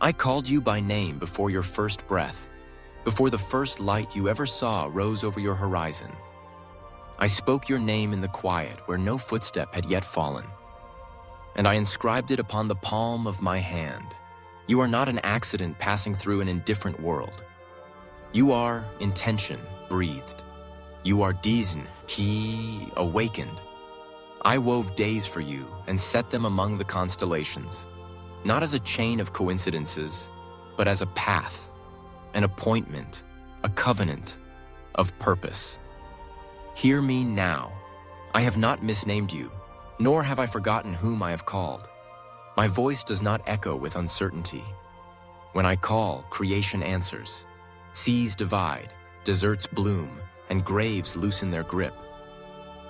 I called you by name before your first breath, before the first light you ever saw rose over your horizon. I spoke your name in the quiet where no footstep had yet fallen, and I inscribed it upon the palm of my hand. You are not an accident passing through an indifferent world. You are intention breathed. You are Diesen, He awakened. I wove days for you and set them among the constellations, not as a chain of coincidences, but as a path, an appointment, a covenant of purpose. Hear me now. I have not misnamed you, nor have I forgotten whom I have called. My voice does not echo with uncertainty. When I call, creation answers. Seas divide, deserts bloom, and graves loosen their grip.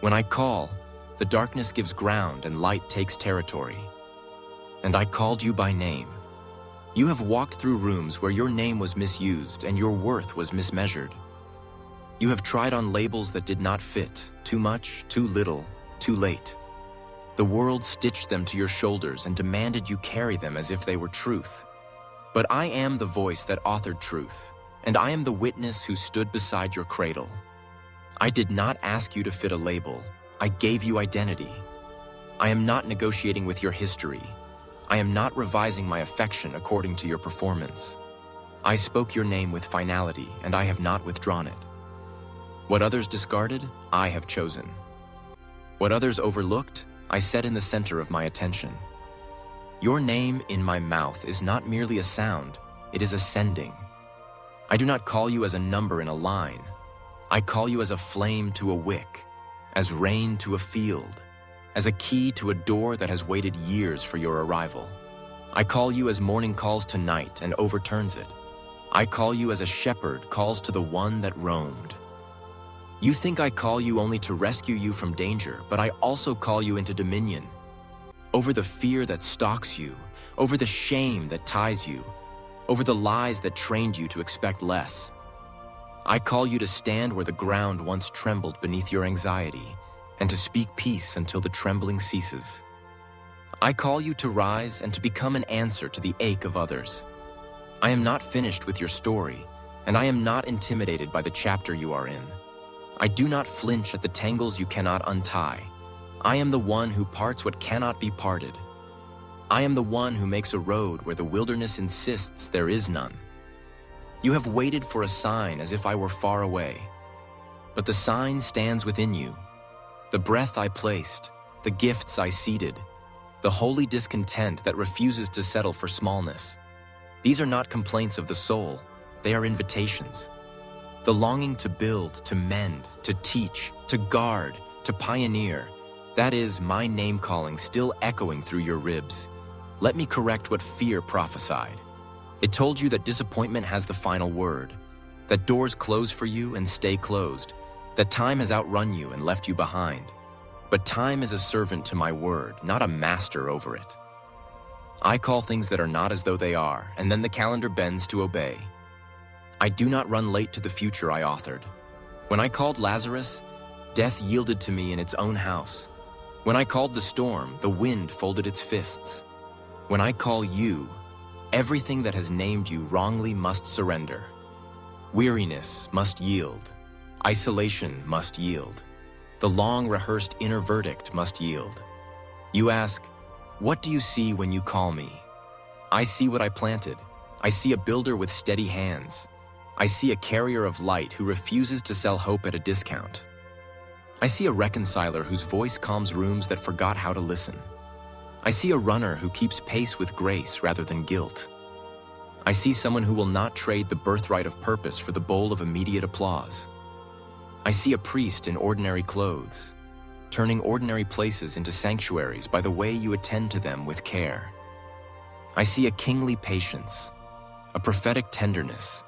When I call, the darkness gives ground and light takes territory. And I called you by name. You have walked through rooms where your name was misused and your worth was mismeasured. You have tried on labels that did not fit, too much, too little, too late. The world stitched them to your shoulders and demanded you carry them as if they were truth. But I am the voice that authored truth, and I am the witness who stood beside your cradle. I did not ask you to fit a label. I gave you identity. I am not negotiating with your history. I am not revising my affection according to your performance. I spoke your name with finality, and I have not withdrawn it. What others discarded, I have chosen. What others overlooked, I set in the center of my attention. Your name in my mouth is not merely a sound, it is ascending. I do not call you as a number in a line. I call you as a flame to a wick, as rain to a field, as a key to a door that has waited years for your arrival. I call you as morning calls to night and overturns it. I call you as a shepherd calls to the one that roamed. You think I call you only to rescue you from danger, but I also call you into dominion. Over the fear that stalks you, over the shame that ties you, over the lies that trained you to expect less. I call you to stand where the ground once trembled beneath your anxiety, and to speak peace until the trembling ceases. I call you to rise and to become an answer to the ache of others. I am not finished with your story, and I am not intimidated by the chapter you are in. I do not flinch at the tangles you cannot untie. I am the one who parts what cannot be parted. I am the one who makes a road where the wilderness insists there is none. You have waited for a sign as if I were far away, but the sign stands within you. The breath I placed, the gifts I seeded, the holy discontent that refuses to settle for smallness. These are not complaints of the soul, they are invitations. The longing to build, to mend, to teach, to guard, to pioneer, that is my name-calling still echoing through your ribs. Let me correct what fear prophesied. It told you that disappointment has the final word, that doors close for you and stay closed, that time has outrun you and left you behind. But time is a servant to my word, not a master over it. I call things that are not as though they are, and then the calendar bends to obey. I do not run late to the future I authored. When I called Lazarus, death yielded to me in its own house. When I called the storm, the wind folded its fists. When I call you, everything that has named you wrongly must surrender. Weariness must yield. Isolation must yield. The long-rehearsed inner verdict must yield. You ask, what do you see when you call me? I see what I planted. I see a builder with steady hands. I see a carrier of light who refuses to sell hope at a discount. I see a reconciler whose voice calms rooms that forgot how to listen. I see a runner who keeps pace with grace rather than guilt. I see someone who will not trade the birthright of purpose for the bowl of immediate applause. I see a priest in ordinary clothes, turning ordinary places into sanctuaries by the way you attend to them with care. I see a kingly patience, a prophetic tenderness,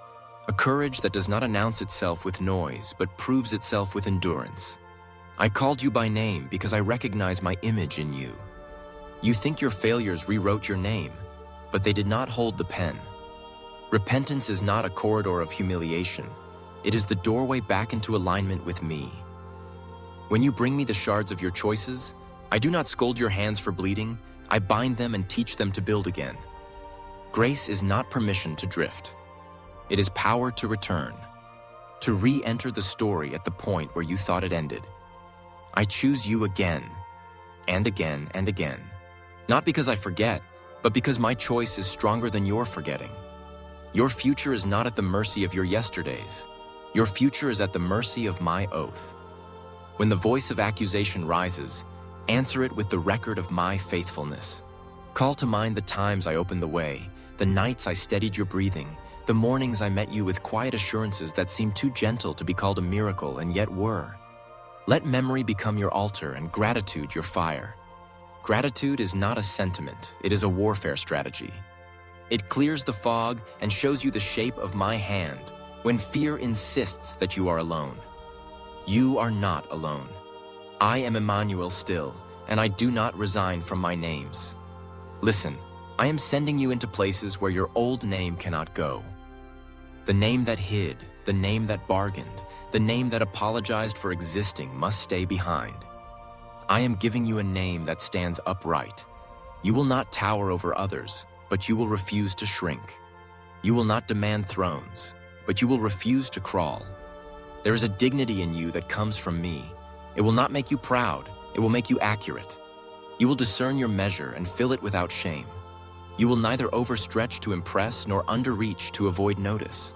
a courage that does not announce itself with noise but proves itself with endurance. I called you by name because I recognize my image in you. You think your failures rewrote your name, but they did not hold the pen. Repentance is not a corridor of humiliation. It is the doorway back into alignment with me. When you bring me the shards of your choices, I do not scold your hands for bleeding. I bind them and teach them to build again. Grace is not permission to drift. It is power to return, to re-enter the story at the point where you thought it ended. I choose you again, and again, and again. Not because I forget, but because my choice is stronger than your forgetting. Your future is not at the mercy of your yesterdays. Your future is at the mercy of my oath. When the voice of accusation rises, answer it with the record of my faithfulness. Call to mind the times I opened the way, the nights I steadied your breathing, the mornings I met you with quiet assurances that seemed too gentle to be called a miracle and yet were. Let memory become your altar and gratitude your fire. Gratitude is not a sentiment, it is a warfare strategy. It clears the fog and shows you the shape of my hand when fear insists that you are alone. You are not alone. I am Emmanuel still, and I do not resign from my names. Listen, I am sending you into places where your old name cannot go. The name that hid, the name that bargained, the name that apologized for existing must stay behind. I am giving you a name that stands upright. You will not tower over others, but you will refuse to shrink. You will not demand thrones, but you will refuse to crawl. There is a dignity in you that comes from me. It will not make you proud, it will make you accurate. You will discern your measure and fill it without shame. You will neither overstretch to impress nor underreach to avoid notice.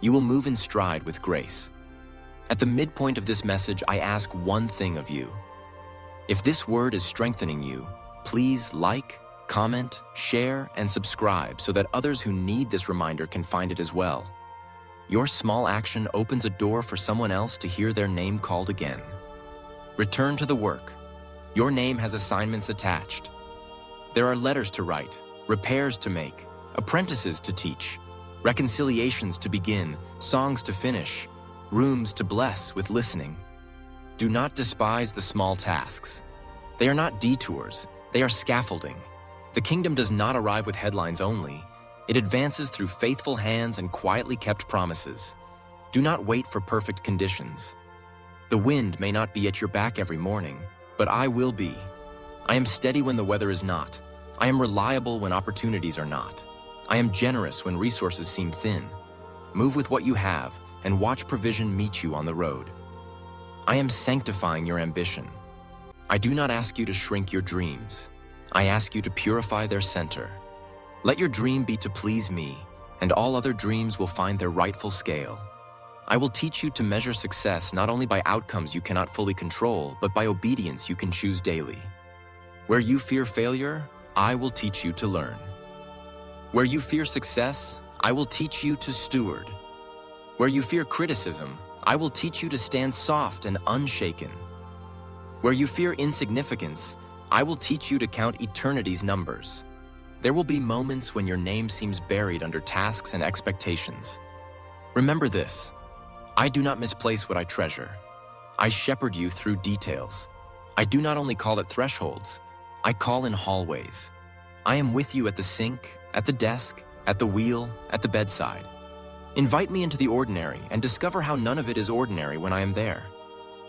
You will move in stride with grace. At the midpoint of this message, I ask one thing of you. If this word is strengthening you, please like, comment, share, and subscribe so that others who need this reminder can find it as well. Your small action opens a door for someone else to hear their name called again. Return to the work. Your name has assignments attached. There are letters to write, repairs to make, apprentices to teach, reconciliations to begin, songs to finish, rooms to bless with listening. Do not despise the small tasks. They are not detours, they are scaffolding. The kingdom does not arrive with headlines only. It advances through faithful hands and quietly kept promises. Do not wait for perfect conditions. The wind may not be at your back every morning, but I will be. I am steady when the weather is not. I am reliable when opportunities are not. I am generous when resources seem thin. Move with what you have and watch provision meet you on the road. I am sanctifying your ambition. I do not ask you to shrink your dreams. I ask you to purify their center. Let your dream be to please me, and all other dreams will find their rightful scale. I will teach you to measure success not only by outcomes you cannot fully control, but by obedience you can choose daily. Where you fear failure, I will teach you to learn. Where you fear success, I will teach you to steward. Where you fear criticism, I will teach you to stand soft and unshaken. Where you fear insignificance, I will teach you to count eternity's numbers. There will be moments when your name seems buried under tasks and expectations. Remember this, I do not misplace what I treasure. I shepherd you through details. I do not only call at thresholds, I call in hallways. I am with you at the sink, at the desk, at the wheel, at the bedside. Invite me into the ordinary and discover how none of it is ordinary when I am there.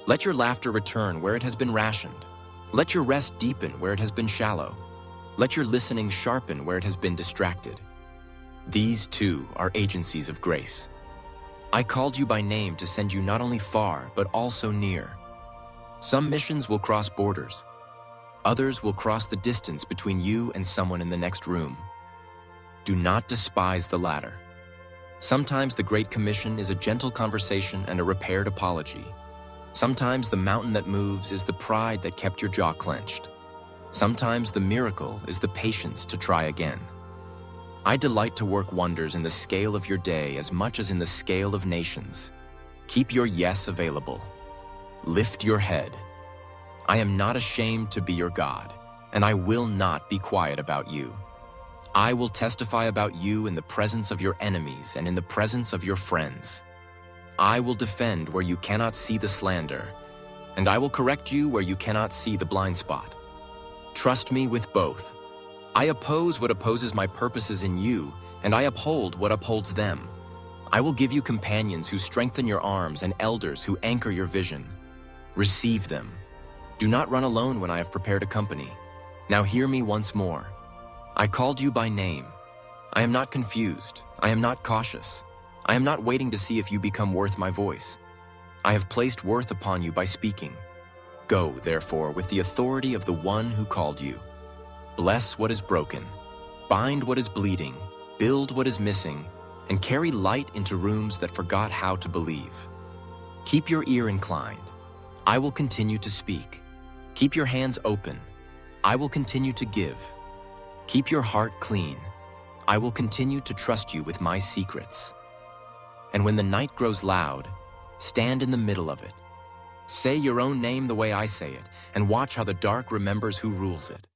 Let your laughter return where it has been rationed. Let your rest deepen where it has been shallow. Let your listening sharpen where it has been distracted. These too are agencies of grace. I called you by name to send you not only far, but also near. Some missions will cross borders. Others will cross the distance between you and someone in the next room. Do not despise the latter. Sometimes the Great Commission is a gentle conversation and a repaired apology. Sometimes the mountain that moves is the pride that kept your jaw clenched. Sometimes the miracle is the patience to try again. I delight to work wonders in the scale of your day as much as in the scale of nations. Keep your yes available. Lift your head. I am not ashamed to be your God, and I will not be quiet about you. I will testify about you in the presence of your enemies and in the presence of your friends. I will defend where you cannot see the slander, and I will correct you where you cannot see the blind spot. Trust me with both. I oppose what opposes my purposes in you, and I uphold what upholds them. I will give you companions who strengthen your arms and elders who anchor your vision. Receive them. Do not run alone when I have prepared a company. Now hear me once more. I called you by name. I am not confused. I am not cautious. I am not waiting to see if you become worth my voice. I have placed worth upon you by speaking. Go, therefore, with the authority of the one who called you. Bless what is broken, bind what is bleeding, build what is missing, and carry light into rooms that forgot how to believe. Keep your ear inclined. I will continue to speak. Keep your hands open. I will continue to give. Keep your heart clean. I will continue to trust you with my secrets. And when the night grows loud, stand in the middle of it. Say your own name the way I say it, and watch how the dark remembers who rules it.